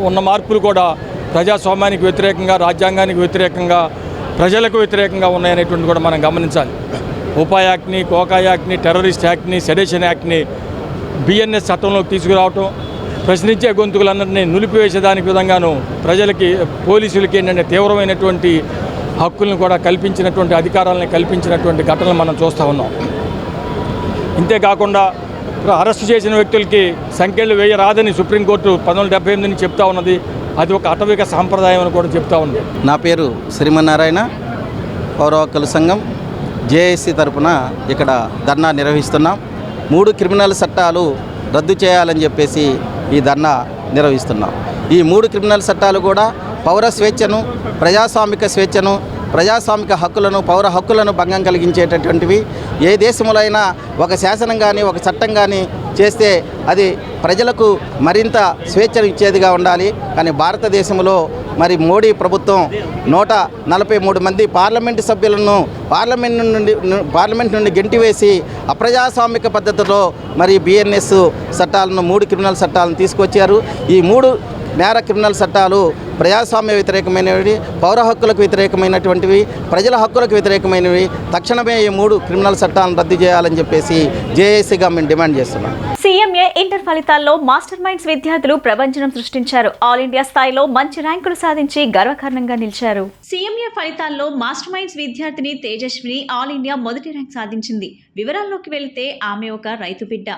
ఉన్న మార్పులు కూడా ప్రజాస్వామ్యానికి వ్యతిరేకంగా, రాజ్యాంగానికి వ్యతిరేకంగా, ప్రజలకు వ్యతిరేకంగా ఉన్నాయనేటువంటి కూడా మనం గమనించాలి. ఉపా యాక్ట్ని, కోకా యాక్ట్ని, టెర్రరిస్ట్ యాక్ట్ని, సెడేషన్ యాక్ట్ని బిఎన్ఎస్ చట్టంలోకి తీసుకురావటం, ప్రశ్నించే గొంతుకులన్నింటినీ నిలిపివేసేదానికి విధంగాను ప్రజలకి, పోలీసులకి ఏంటంటే తీవ్రమైనటువంటి హక్కులను కూడా కల్పించినటువంటి, అధికారాలను కల్పించినటువంటి ఘటనలు మనం చూస్తూ ఉన్నాం. ఇంతేకాకుండా అరెస్టు చేసిన వ్యక్తులకి సంఖ్యలు వేయరాదని సుప్రీంకోర్టు 1978 నుంచి చెప్తా ఉన్నది. అది ఒక అటవిక సాంప్రదాయం అని కూడా చెప్తా ఉంది. నా పేరు శ్రీమన్నారాయణ, పౌర హక్కుల సంఘం జేఏసీ తరఫున ఇక్కడ ధర్నా నిర్వహిస్తున్నాం. 3 క్రిమినల్ చట్టాలు రద్దు చేయాలని చెప్పేసి ఈ ధర్నా నిర్వహిస్తున్నాం. ఈ 3 క్రిమినల్ చట్టాలు కూడా పౌర స్వేచ్ఛను, ప్రజాస్వామిక స్వేచ్ఛను, ప్రజాస్వామిక హక్కులను, పౌర హక్కులను భంగం కలిగించేటటువంటివి. ఏ దేశంలో అయినా ఒక శాసనం కానీ, ఒక చట్టం కానీ చేస్తే అది ప్రజలకు మరింత స్వేచ్ఛను ఇచ్చేదిగా ఉండాలి. కానీ భారతదేశంలో మరి మోడీ ప్రభుత్వం 143 మంది పార్లమెంటు సభ్యులను పార్లమెంట్ నుండి గెంటివేసి అప్రజాస్వామిక పద్ధతిలో మరి బిఎన్ఎస్ చట్టాలను 3 క్రిమినల్ చట్టాలను తీసుకొచ్చారు. ఈ 3 నేర క్రిమినల్ చట్టాలు ప్రజాస్వామ్య వ్యతిరేకమైనవి, పౌర హక్కులకు వ్యతిరేకమైనటువంటివి, ప్రజల హక్కులకు వ్యతిరేకమైనవి. తక్షణమే ఈ 3 క్రిమినల్ చట్టాలను రద్దు చేయాలని చెప్పేసి జేఏసీగా మేము డిమాండ్ చేస్తున్నాం. సీఎంఏ ఇంటర్ ఫలితాల్లో మాస్టర్ మైండ్స్ విద్యార్థులు ప్రపంచం సృష్టించారు. ఆల్ ఇండియా స్థాయిలో మంచి ర్యాంకులు సాధించి గర్వకారణంగా నిలిచారు. సీఎంఏ ఫలితాల్లో మాస్టర్ మైండ్స్ విద్యార్థిని తేజస్విని ఆల్ ఇండియా మొదటి ర్యాంక్ సాధించింది. వివరాల్లోకి వెళ్తే ఆమె ఒక రైతు బిడ్డ.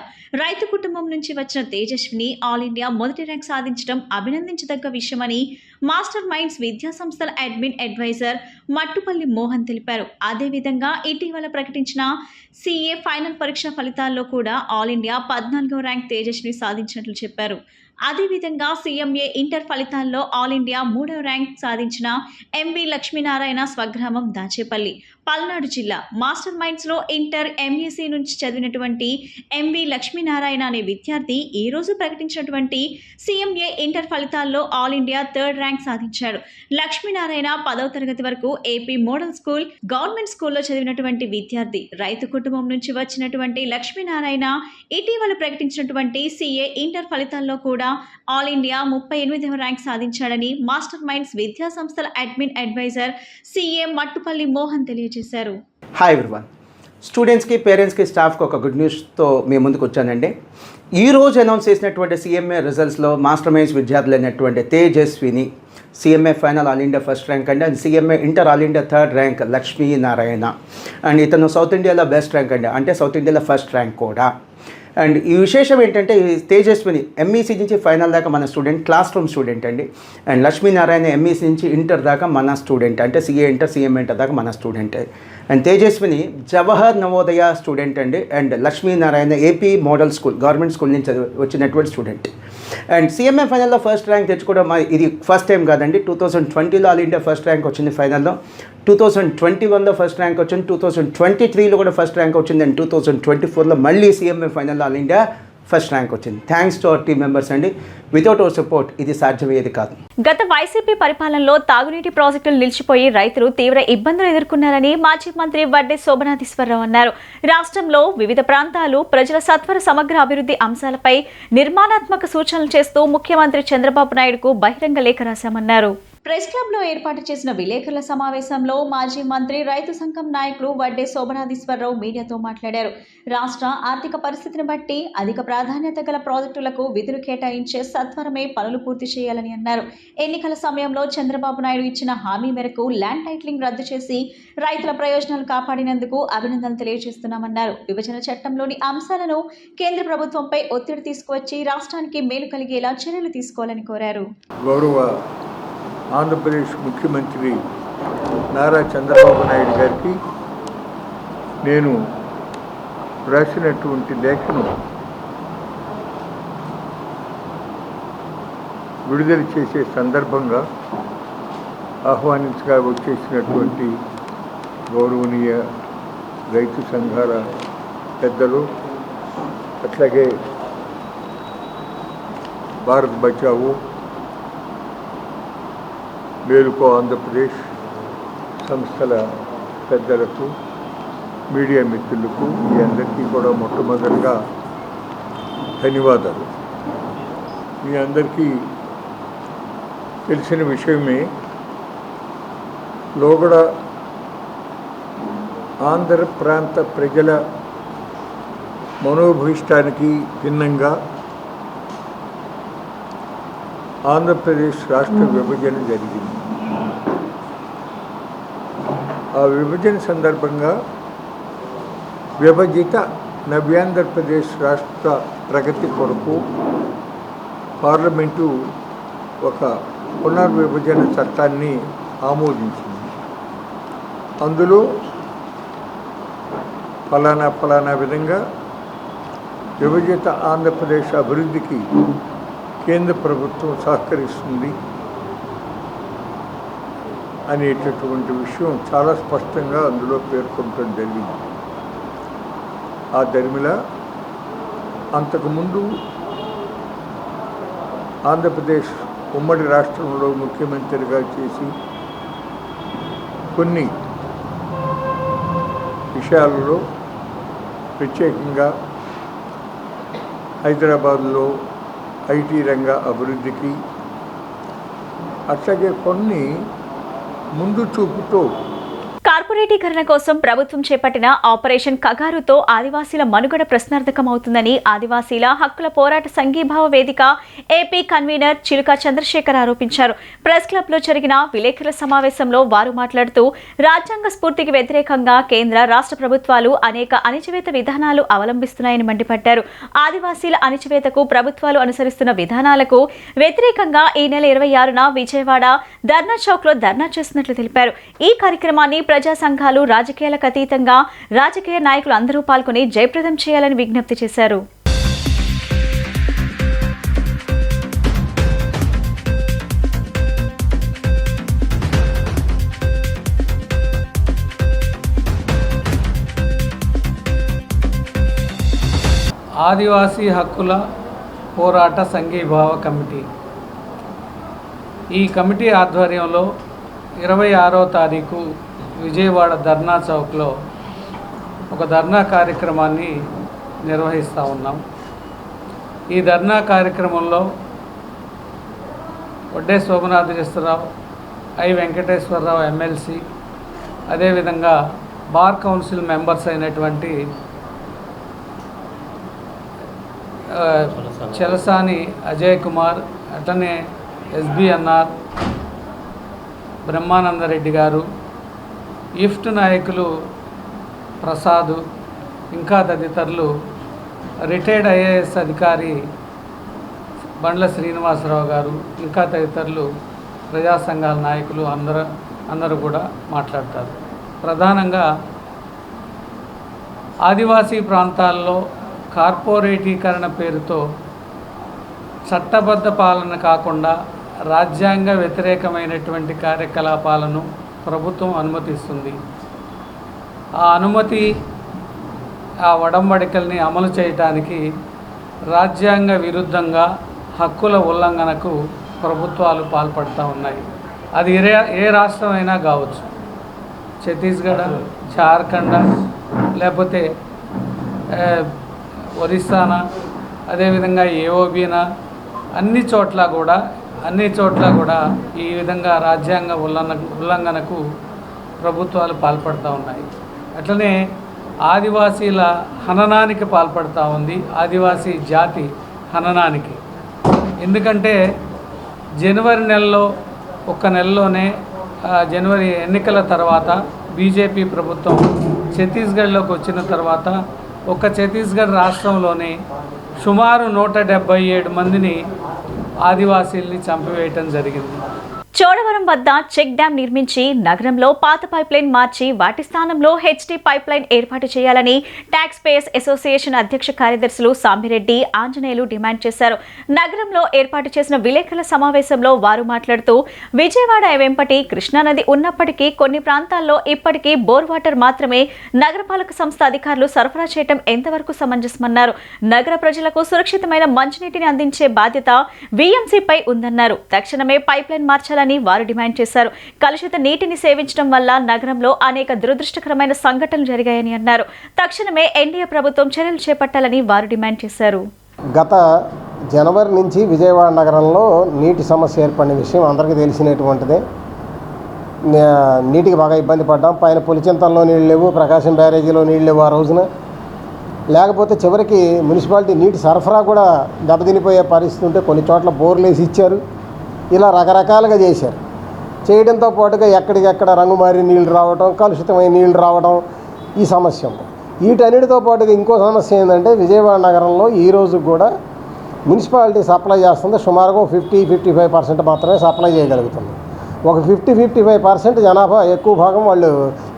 రైతు కుటుంబం నుంచి వచ్చిన తేజస్విని ఆల్ ఇండియా మొదటి ర్యాంక్ సాధించడం అభినందించదగ్గ విషయమని మాస్టర్ మైండ్స్ విద్యా సంస్థల అడ్వైజర్ మట్టుపల్లి మోహన్ తెలిపారు. అదేవిధంగా ఇటీవల ప్రకటించిన సిఏ ఫైనల్ పరీక్ష ఫలితాల్లో కూడా ఆల్ ఇండియా 14వ ర్యాంక్ తేజస్విని సాధించినట్లు చెప్పారు. అదేవిధంగా సీఎంఏ ఇంటర్ ఫలితాల్లో ఆల్ ఇండియా 3వ ర్యాంక్ సాధించిన ఎంవి లక్ష్మీనారాయణ స్వగ్రామం దాచేపల్లి, పల్నాడు జిల్లా. మాస్టర్ మైండ్స్లో ఇంటర్ ఎంఈసీ నుంచి చదివినటువంటి ఎంవి లక్ష్మీనారాయణ అనే విద్యార్థి ఈ రోజు ప్రకటించినటువంటి సీఎంఏ ఇంటర్ ఫలితాల్లో ఆల్ ఇండియా 3rd ర్యాంక్ సాధించాడు. లక్ష్మీనారాయణ 10వ తరగతి వరకు ఏపీ మోడల్ స్కూల్, గవర్నమెంట్ స్కూల్లో చదివినటువంటి విద్యార్థి. రైతు కుటుంబం నుంచి వచ్చినటువంటి లక్ష్మీనారాయణ ఇటీవల ప్రకటించినటువంటి సిఏ ఇంటర్ ఫలితాల్లో కూడా ఆల్ ఇండియా 38వ ర్యాంక్ సాధించాడని మాస్టర్ మైండ్స్ విద్యా సంస్థల అడ్వైజర్ సిఏ మట్టుపల్లి మోహన్ తెలియజేశారు. హాయ్ ఎవ్రీవన్, స్టూడెంట్స్కి, పేరెంట్స్కి, స్టాఫ్కి ఒక గుడ్ న్యూస్తో మీ ముందుకు వచ్చానండి. ఈరోజు అనౌన్స్ చేసినటువంటి సీఎంఏ రిజల్ట్స్లో మాస్టర్ మైండ్స్ విద్యార్థులు అయినటువంటి Tejaswini CMA final all India 1st rank అండి, and CMA inter all India 3rd rank Lakshminarayana, and ఇతను సౌత్ ఇండియాలో బెస్ట్ ర్యాంక్ అండి, అంటే సౌత్ ఇండియాలో 1st ర్యాంక్ కూడా. అండ్ ఈ విశేషం ఏంటంటే తేజస్విని ఎంఈసీ నుంచి ఫైనల్ దాకా మన స్టూడెంట్, క్లాస్ రూమ్ స్టూడెంట్ అండి. అండ్ లక్ష్మీనారాయణ ఎంఈసీ నుంచి ఇంటర్ దాకా మన స్టూడెంట్, అంటే సిఏ ఇంటర్, సీఎంఏ ఇంటర్ దాకా మన student. And Tejaswini Jawahar Navodaya student అండి. And Lakshminarayana AP model school, government school నుంచి వచ్చినటువంటి స్టూడెంట్. అండ్ సీఎంఏ ఫైనల్లో 1st ర్యాంక్ తెచ్చుకోవడం ఇది ఫస్ట్ టైం కాదండి. 2020లో ఆల్ ఇండియా 1st ర్యాంక్ వచ్చింది ఫైనల్లో, 2021లో 1st ర్యాంక్ వచ్చింది, 2023లో కూడా 1st ర్యాంక్ వచ్చింది, అండ్ 2024లో మళ్ళీ సీఎంఏ ఫైనల్లో ఆల్ ఇండియా 1st ర్యాంక్ వచ్చింది. Thanks to our team members అండి. వితౌట్ అవర్ సపోర్ట్ ఇది సాధ్యమయ్యేది కాదు. గత వైసీపీ పరిపాలనలో తాగునీటి ప్రాజెక్టులు నిలిచిపోయి రైతులు తీవ్ర ఇబ్బందులు ఎదుర్కొన్నారని మాజీ మంత్రి వడ్డే శోభనాధీశ్వరరావు అన్నారు. రాష్ట్రంలో వివిధ ప్రాంతాలు ప్రజల సత్వర సమగ్ర అభివృద్ధి అంశాలపై నిర్మాణాత్మక సూచనలు చేస్తూ ముఖ్యమంత్రి చంద్రబాబు నాయుడుకు బహిరంగ లేఖ రాశామన్నారు. ప్రెస్ క్లబ్ లో ఏర్పాటు చేసిన విలేకరుల సమావేశంలో మాజీ మంత్రి రైతు సంఘం నాయకులు వడ్డే శోభనాధీశ్వరరావు మీడియాతో మాట్లాడారు. రాష్ట్ర ఆర్థిక పరిస్థితిని బట్టి అధిక ప్రాధాన్యత గల ప్రాజెక్టులకు విధులు కేటాయించే సత్వరమే పనులు పూర్తి చేయాలని అన్నారు. ఎన్నికల సమయంలో చంద్రబాబు నాయుడు ఇచ్చిన హామీ మేరకు ల్యాండ్ టైటిలింగ్ రద్దు చేసి రైతుల ప్రయోజనాలు కాపాడినందుకు అభినందనలు తెలియజేస్తున్నామన్నారు. విభజన చట్టంలోని అంశాలను కేంద్ర ప్రభుత్వంపై ఒత్తిడి తీసుకువచ్చి రాష్ట్రానికి మేలు కలిగేలా చర్యలు తీసుకోవాలని కోరారు. ఆంధ్రప్రదేశ్ ముఖ్యమంత్రి నారా చంద్రబాబు నాయుడు గారికి నేను రాసినటువంటి లేఖను విడుదల చేసే సందర్భంగా ఆహ్వానించగా వచ్చేసినటువంటి గౌరవనీయ రైతు సంఘాల పెద్దలు, అట్లాగే భారత్ బచావో, మేలుకో ఆంధ్రప్రదేశ్ సంస్థల పెద్దలకు, మీడియా మిత్రులకు, మీ అందరికీ కూడా మొట్టమొదటిగా ధన్యవాదాలు. మీ అందరికీ తెలిసిన విషయమే, లోగడ ఆంధ్ర ప్రాంత ప్రజల మనోభీష్టానికి భిన్నంగా ఆంధ్రప్రదేశ్ రాష్ట్ర విభజన జరిగింది. ఆ విభజన సందర్భంగా విభజిత నవ్యాంధ్రప్రదేశ్ రాష్ట్ర ప్రగతి కొరకు పార్లమెంటు ఒక పునర్విభజన చట్టాన్ని ఆమోదించింది. అందులో ఫలానా విధంగా విభజిత ఆంధ్రప్రదేశ్ అభివృద్ధికి కేంద్ర ప్రభుత్వం సహకరిస్తుంది అనేటటువంటి విషయం చాలా స్పష్టంగా అందులో పేర్కొనడం జరిగింది. ఆ దరిమిలా అంతకుముందు ఆంధ్రప్రదేశ్ ఉమ్మడి రాష్ట్రంలో ముఖ్యమంత్రిగా చేసి కొన్ని విషయాలలో, ప్రత్యేకంగా హైదరాబాద్లో ఐటీ రంగ అభివృద్ధికి, అట్లాగే కొన్ని ముందు చూపుతో కార్పొరేటీకరణ కోసం ప్రభుత్వం చేపట్టిన ఆపరేషన్ కగారుతో ఆదివాసీల మనుగడ ప్రశ్నార్థకమవుతుందని ఆదివాసీల హక్కుల పోరాట సంఘీభావ వేదిక ఏపీ కన్వీనర్ చిలుక చంద్రశేఖర్ ఆరోపించారు. ప్రెస్ క్లబ్లో జరిగిన విలేకరుల సమావేశంలో వారు మాట్లాడుతూ రాజ్యాంగ స్ఫూర్తికి వ్యతిరేకంగా కేంద్ర రాష్ట్ర ప్రభుత్వాలు అనేక అణచివేత విధానాలు అవలంబిస్తున్నాయని మండిపడ్డారు. ఆదివాసీల అణచివేతకు ప్రభుత్వాలు అనుసరిస్తున్న విధానాలకు వ్యతిరేకంగా ఈ నెల 26న విజయవాడ ధర్నా చౌక్లో ధర్నా చేస్తున్నట్లు తెలిపారు. ఈ కార్యక్రమాన్ని ప్రజా సంఘాలు, రాజకీయాలకు అతీతంగా రాజకీయ నాయకులు అందరూ పాల్గొని జయప్రదం చేయాలని విజ్ఞప్తి చేశారు. ఆదివాసీ హక్కుల పోరాట సంఘీభావ కమిటీ, ఈ కమిటీ ఆధ్వర్యంలో 26వ తారీఖు విజయవాడ ధర్నా చౌక్లో ఒక ధర్నా కార్యక్రమాన్ని నిర్వహిస్తూ ఉన్నాం. ఈ ధర్నా కార్యక్రమంలో వడ్డే శోభనాథేశ్వరరావు, ఐ వెంకటేశ్వరరావు ఎమ్మెల్సీ, అదేవిధంగా బార్ కౌన్సిల్ మెంబర్స్ అయినటువంటి చలసాని అజయ్ కుమార్, అట్లనే ఎస్బిఎన్ఆర్, బ్రహ్మానందరెడ్డి గారు, ఇఫ్ట్ నాయకులు ప్రసాద్, ఇంకా తదితరులు, రిటైర్డ్ ఐఏఎస్ అధికారి బండ్ల శ్రీనివాసరావు గారు, ఇంకా తదితరులు ప్రజా సంఘాల నాయకులు అందరూ కూడా మాట్లాడతారు. ప్రధానంగా ఆదివాసీ ప్రాంతాల్లో కార్పొరేటీకరణ పేరుతో చట్టబద్ధ పాలన కాకుండా రాజ్యాంగ వ్యతిరేకమైనటువంటి కార్యకలాపాలను ప్రభుత్వం అనుమతిస్తుంది. ఆ అనుమతి, ఆ ఒడంబడికల్ని అమలు చేయడానికి రాజ్యాంగ విరుద్ధంగా హక్కుల ఉల్లంఘనకు ప్రభుత్వాలు పాల్పడుతూ ఉన్నాయి. అది ఏ రాష్ట్రమైనా కావచ్చు, ఛత్తీస్గఢ్, జార్ఖండ్, లేకపోతే ఒరిస్సానా, అదేవిధంగా ఏఓబీనా, అన్ని చోట్ల కూడా ఈ విధంగా రాజ్యాంగ ఉల్లంఘనకు ప్రభుత్వాలు పాల్పడుతూ ఉన్నాయి. అట్లనే ఆదివాసీల హననానికి పాల్పడుతూ ఉంది, ఆదివాసీ జాతి హననానికి. ఎందుకంటే జనవరి నెలలో, ఒక్క నెలలోనే జనవరి ఎన్నికల తర్వాత బీజేపీ ప్రభుత్వం ఛత్తీస్గఢ్లోకి వచ్చిన తర్వాత ఒక్క ఛత్తీస్గఢ్ రాష్ట్రంలోనే సుమారు 177 మందిని ఆదివాసీల్ని చంపివేయటం జరిగింది. చోడవరం వద్ద చెక్ డ్యాం నిర్మించి నగరంలో పాత పైప్లైన్ మార్చి వాటి స్థానంలో హెచ్డి పైప్లైన్ ఏర్పాటు చేయాలని ట్యాక్స్ పేయర్స్ అసోసియేషన్ అధ్యక్ష కార్యదర్శులు సాంబిరెడ్డి, ఆంజనేయులు డిమాండ్ చేశారు. నగరంలో ఏర్పాటు చేసిన విలేకరుల సమావేశంలో వారు మాట్లాడుతూ విజయవాడ వెంపటి కృష్ణానది ఉన్నప్పటికీ కొన్ని ప్రాంతాల్లో ఇప్పటికీ బోర్ వాటర్ మాత్రమే నగరపాలక సంస్థ అధికారులు సరఫరా చేయడం ఎంతవరకు సమంజసమన్నారు. నగర ప్రజలకు సురక్షితమైన మంచినీటిని అందించే బాధ్యత వీఎంసీపై ఉందన్నారు. తక్షణమే పైప్లైన్ మార్చాలని వారు డిమాండ్ చేశారు. కలుషిత నీటిని సేవించడం వల్ల నగరంలో అనేక దురదృష్టకరమైన సంఘటనలు జరిగాయని అన్నారు. తక్షణమే ఎన్డీఏ ప్రభుత్వం చర్యలు చేపట్టాలని వారు డిమాండ్ చేశారు. గత జనవరి నుంచి విజయవాడ నగరంలో నీటి సమస్య ఏర్పడిన విషయం అందరికీ తెలిసినటువంటిదే. నీటికి బాగా ఇబ్బంది పడ్డాం. పైన పులిచింతల్లో నీళ్ళు లేవు, ప్రకాశం బ్యారేజీలో నీళ్ళు లేవు ఆ రోజున. లేకపోతే చివరికి మున్సిపాలిటీ నీటి సరఫరా కూడా దెబ్బతినిపోయే పరిస్థితి ఉంటే కొన్ని చోట్ల బోర్లు వేసి ఇచ్చారు. ఇలా రకరకాలుగా చేశారు. చేయడంతో పాటుగా ఎక్కడికెక్కడ రంగుమారి నీళ్లు రావడం, కలుషితమైన నీళ్లు రావడం, ఈ సమస్య ఉంది. వీటన్నిటితో పాటుగా ఇంకో సమస్య ఏంటంటే విజయవాడ నగరంలో ఈరోజు కూడా మున్సిపాలిటీ సప్లై చేస్తుంది సుమారుగా 50-55% మాత్రమే సప్లై చేయగలుగుతుంది. ఒక 50-55% జనాభా ఎక్కువ భాగం వాళ్ళు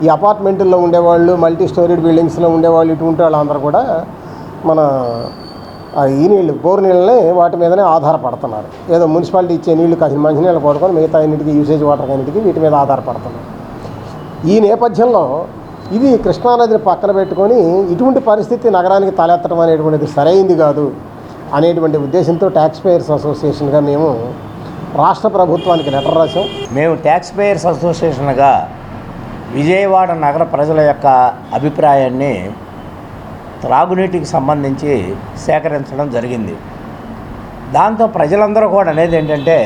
ఈ అపార్ట్మెంట్లో ఉండేవాళ్ళు, మల్టీ స్టోరీడ్ బిల్డింగ్స్లో ఉండేవాళ్ళు, ఇటువంటి వాళ్ళందరూ కూడా మన ఈ నీళ్ళు బోర్ నీళ్ళని వాటి మీదనే ఆధారపడుతున్నారు. ఏదో మున్సిపాలిటీ ఇచ్చే నీళ్లు కాసిన మంచినీళ్ళు కొడుకొని మిగతా అన్నిటికీ యూసేజ్ వాటర్ అన్నిటికీ వీటి మీద ఆధారపడుతున్నారు. ఈ నేపథ్యంలో ఇది కృష్ణానదిని పక్కన పెట్టుకొని ఇటువంటి పరిస్థితి నగరానికి తలెత్తడం అనేటువంటిది సరైంది కాదు అనేటువంటి ఉద్దేశంతో ట్యాక్స్ పేయర్స్ అసోసియేషన్గా మేము రాష్ట్ర ప్రభుత్వానికి లెటర్ రాసాం. మేము ట్యాక్స్ పేయర్స్ అసోసియేషన్గా విజయవాడ నగర ప్రజల యొక్క అభిప్రాయాన్ని త్రాగునీటికి సంబంధించి సేకరించడం జరిగింది. దాంతో ప్రజలందరూ కూడా అనేది ఏంటంటే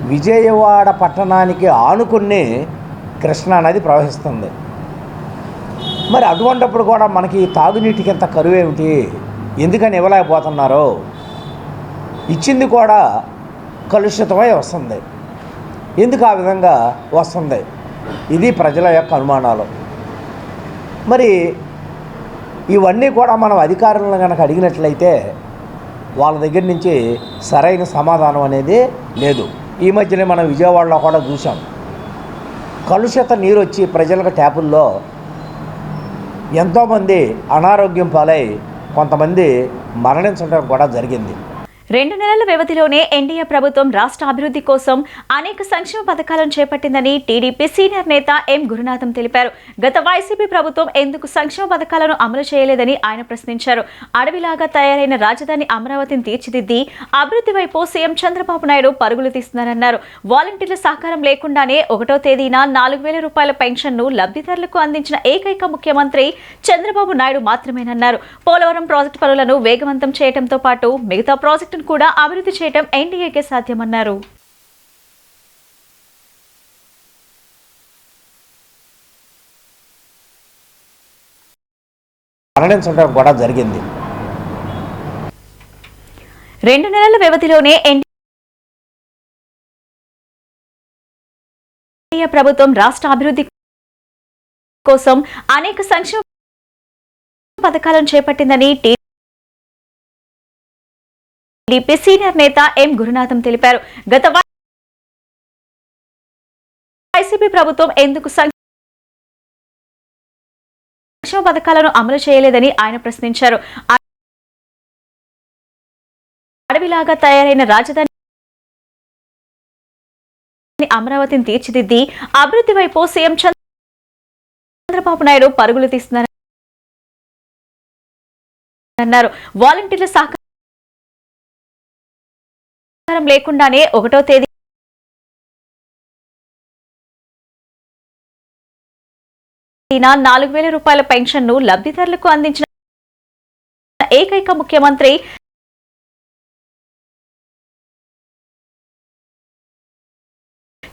విజయవాడ పట్టణానికి ఆనుకుని కృష్ణానది ప్రవహిస్తుంది. మరి అటువంటిప్పుడు కూడా మనకి తాగునీటికి ఎంత కరువు ఏమిటి, ఎందుకని ఇవ్వలేకపోతున్నారో, ఇచ్చింది కూడా కలుషితమై వస్తుంది, ఎందుకు ఆ విధంగా వస్తుంది, ఇది ప్రజల యొక్క అనుమానాలు. మరి ఇవన్నీ కూడా మనం అధికారులను కనుక అడిగినట్లయితే వాళ్ళ దగ్గర నుంచి సరైన సమాధానం అనేది లేదు. ఈ మధ్యనే మనం విజయవాడలో కూడా చూసాం, కలుషిత నీరు వచ్చి ప్రజలకు ట్యాపుల్లో ఎంతోమంది అనారోగ్యం పాలై కొంతమంది మరణించడం కూడా జరిగింది. 2 నెలల వ్యవధిలోనే ఎన్డీఏ ప్రభుత్వం రాష్ట్ర అభివృద్ధి కోసం అనేక సంక్షేమ పథకాలను చేపట్టిందని టీడీపీ సీనియర్ నేత ఎం గురునాథం తెలిపారు. గత వైసీపీ ప్రభుత్వం ఎందుకు సంక్షేమ పథకాలను అమలు చేయలేదని ఆయన ప్రశ్నించారు. అడవిలాగా తయారైన రాజధాని అమరావతిని తీర్చిదిద్ది అభివృద్ధి వైపు సీఎం చంద్రబాబు నాయుడు పరుగులు తీస్తున్నారన్నారు. వాలంటీర్ల సహకారం లేకుండానే 1వ తేదీన 4,000 రూపాయల పెన్షన్ను లబ్ధిదారులకు అందించిన ఏకైక ముఖ్యమంత్రి చంద్రబాబు నాయుడు మాత్రమేనన్నారు. పోలవరం ప్రాజెక్టు పనులను వేగవంతం చేయడంతో పాటు మిగతా ప్రాజెక్టు కూడా అభివృద్ధి చేయడం ఎన్డీఏకే సాధ్యమన్నారు. మరణించడం కూడా జరిగింది. 2 నెలల వ్యవధిలోనే ఎన్డీఏ ప్రభుత్వం రాష్ట్ర అభివృద్ధి కోసం అనేక సంక్షేమ పథకాలను చేపట్టిందని టీడీపీ సీనియర్ నేత ఎం గురునాథం తెలిపారు. గత వైసీపీ ప్రభుత్వం ఎందుకు సంక్షేమ పథకాలను అమలు చేయలేదని ఆయన ప్రశ్నించారు. అడవిలాగా తయారైన రాజధాని అమరావతిని తీర్చిదిద్ది అభివృద్ధి వైపు సీఎం చంద్రబాబు నాయుడు పరుగులు తీస్తున్నారన్నారు. వాలంటీర్ల సహకారం లేకుండానే 1వ తేదీన 4,000 రూపాయల పెన్షన్ను లబ్ధిదారులకు అందించిన ఏకైక ముఖ్యమంత్రి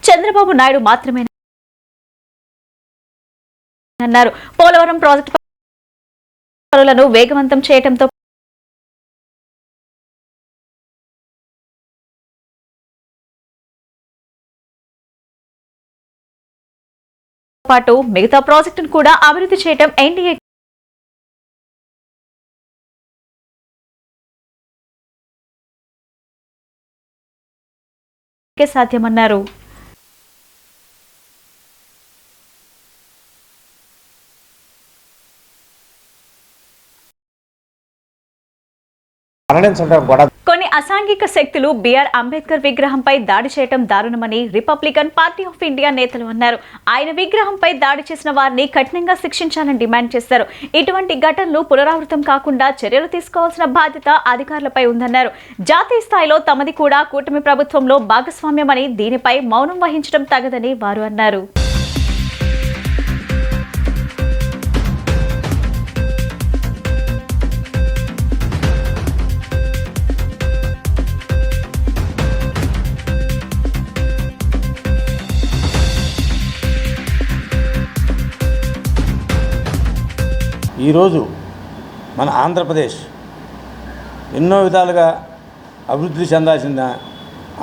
చంద్రబాబు నాయుడు మాత్రమేనన్నారు. పోలవరం ప్రాజెక్టు పనులను వేగవంతం చేయడంతో పాటు మిగతా ప్రాజెక్టును కూడా అభివృద్ధి చేయడం ఎన్డీఏ సాధ్యమన్నారు. మరణించడం కూడా. కొన్ని అసాంఘిక శక్తులు బిఆర్ అంబేద్కర్ విగ్రహంపై దాడి చేయడం దారుణమని రిపబ్లికన్ పార్టీ ఆఫ్ ఇండియా నేతలు అన్నారు. ఆయన విగ్రహంపై దాడి చేసిన వారిని కఠినంగా శిక్షించాలని డిమాండ్ చేశారు. ఇటువంటి ఘటనలు పునరావృతం కాకుండా చర్యలు తీసుకోవాల్సిన బాధ్యత అధికారులపై ఉందన్నారు. జాతీయ స్థాయిలో తమది కూడా కూటమి ప్రభుత్వంలో భాగస్వామ్యమని, దీనిపై మౌనం వహించడం తగదని వారు అన్నారు. ఈరోజు మన ఆంధ్రప్రదేశ్ ఎన్నో విధాలుగా అభివృద్ధి చెందాల్సిన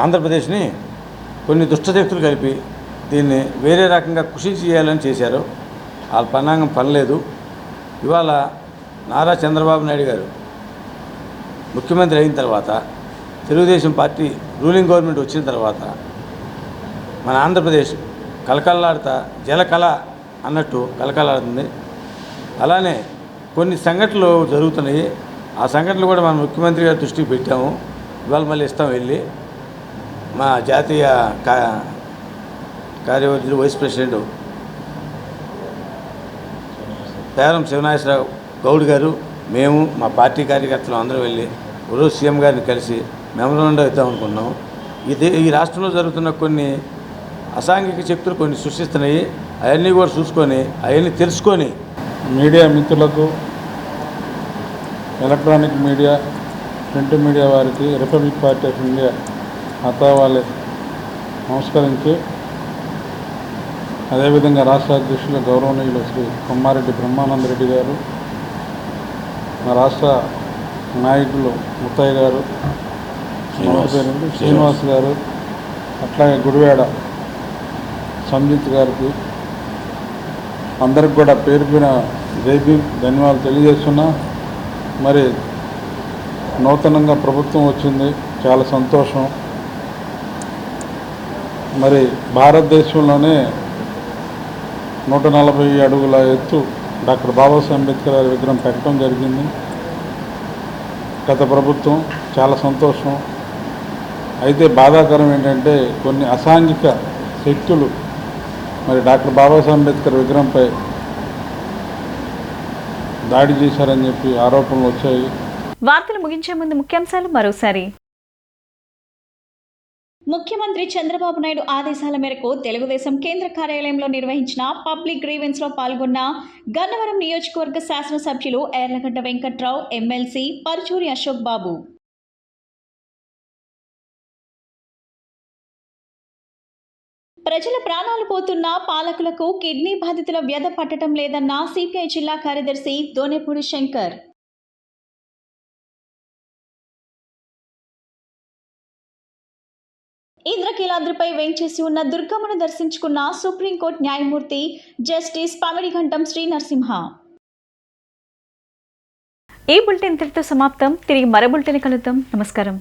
ఆంధ్రప్రదేశ్ని కొన్ని దుష్టశక్తులు కలిపి దీన్ని వేరే రకంగా కృషి చేయాలని చేశారు. వాళ్ళ పన్నాంగం పనిలేదు. ఇవాళ నారా చంద్రబాబు నాయుడు గారు ముఖ్యమంత్రి అయిన తర్వాత, తెలుగుదేశం పార్టీ రూలింగ్ గవర్నమెంట్ వచ్చిన తర్వాత మన ఆంధ్రప్రదేశ్ కలకల్లాడుతా జలకళ అన్నట్టు కలకలాడుతుంది. అలానే కొన్ని సంఘటనలు జరుగుతున్నాయి. ఆ సంఘటనలు కూడా మనం ముఖ్యమంత్రి గారి దృష్టికి పెట్టాము. ఇవాళ మళ్ళీ ఇస్తాం వెళ్ళి. మా జాతీయ కార్యవర్గ వైస్ ప్రెసిడెంట్ పేరం శివనాగేశ్వరరావు గౌడ్ గారు, మేము మా పార్టీ కార్యకర్తలు అందరూ వెళ్ళి ఈరోజు సీఎం గారిని కలిసి మెమరాండం ఇద్దాం అనుకున్నాం. ఈ రాష్ట్రంలో జరుగుతున్న కొన్ని అసాంఘిక శక్తులు కొన్ని సృష్టిస్తున్నాయి. అవన్నీ కూడా చూసుకొని అవన్నీ తెలుసుకొని మీడియా మిత్రులకు, ఎలక్ట్రానిక్ మీడియా, ప్రింట్ మీడియా వారికి రిపబ్లిక్ పార్టీ ఆఫ్ ఇండియా వాళ్ళ నమస్కరించి, అదేవిధంగా రాష్ట్ర అధ్యక్షులు గౌరవనీయులు శ్రీ కొమ్మారెడ్డి బ్రహ్మానందరెడ్డి గారు, మా రాష్ట్ర నాయకులు ముత్తయ్య గారు, శ్రీనివాస్ గారు, అట్లాగే గుడివాడ సంజిత్ గారికి అందరికి కూడా పేరు పేరున జైభీం ధన్యవాదాలు తెలియజేస్తున్నా. మరి నూతనంగా ప్రభుత్వం వచ్చింది, చాలా సంతోషం. మరి భారతదేశంలోనే 140 అడుగుల ఎత్తు డాక్టర్ బాబాసాహెబ్ అంబేద్కర్ గారి విగ్రహం పెట్టడం జరిగింది గత ప్రభుత్వం. చాలా సంతోషం. అయితే బాధాకరం ఏంటంటే కొన్ని అసాంఘిక శక్తులు మరి డాక్టర్ బాబాసాహెబ్ అంబేద్కర్ విగ్రహంపై దాడి చేశారని చెప్పి ఆరోపణలు వచ్చాయి. వార్తలు ముగించే ముందు ముఖ్యాంశాలు మరోసారి. ముఖ్యమంత్రి చంద్రబాబు నాయుడు ఆదేశాల మేరకు తెలుగుదేశం కేంద్ర కార్యాలయంలో నిర్వహించిన పబ్లిక్ గ్రీవెన్స్ లో పాల్గొన్న గన్నవరం నియోజకవర్గ శాసనసభ్యులు ఎర్లగడ్డ వెంకట్రావు, ఎమ్మెల్సీ పరుచూరి అశోక్ బాబు. ప్రజల ప్రాణాలు పోతున్న పాలకులకు కిడ్నీ బాధితుల వ్యధ పట్టడం లేదన్న సిపిఐ జిల్లా కార్యదర్శి దోనేపూడి శంకర్. ఇంద్రకీలాద్రిపై వేంచేసి ఉన్న దుర్గమ్మను దర్శించుకున్న సుప్రీంకోర్టు న్యాయమూర్తి జస్టిస్ పమిడిఘంటం శ్రీ నరసింహ. ఈ బులెటిన్ ఇంతటితో సమాప్తం. తిరిగి మరో బులెటిన్ కలుద్దాం. నమస్కారం.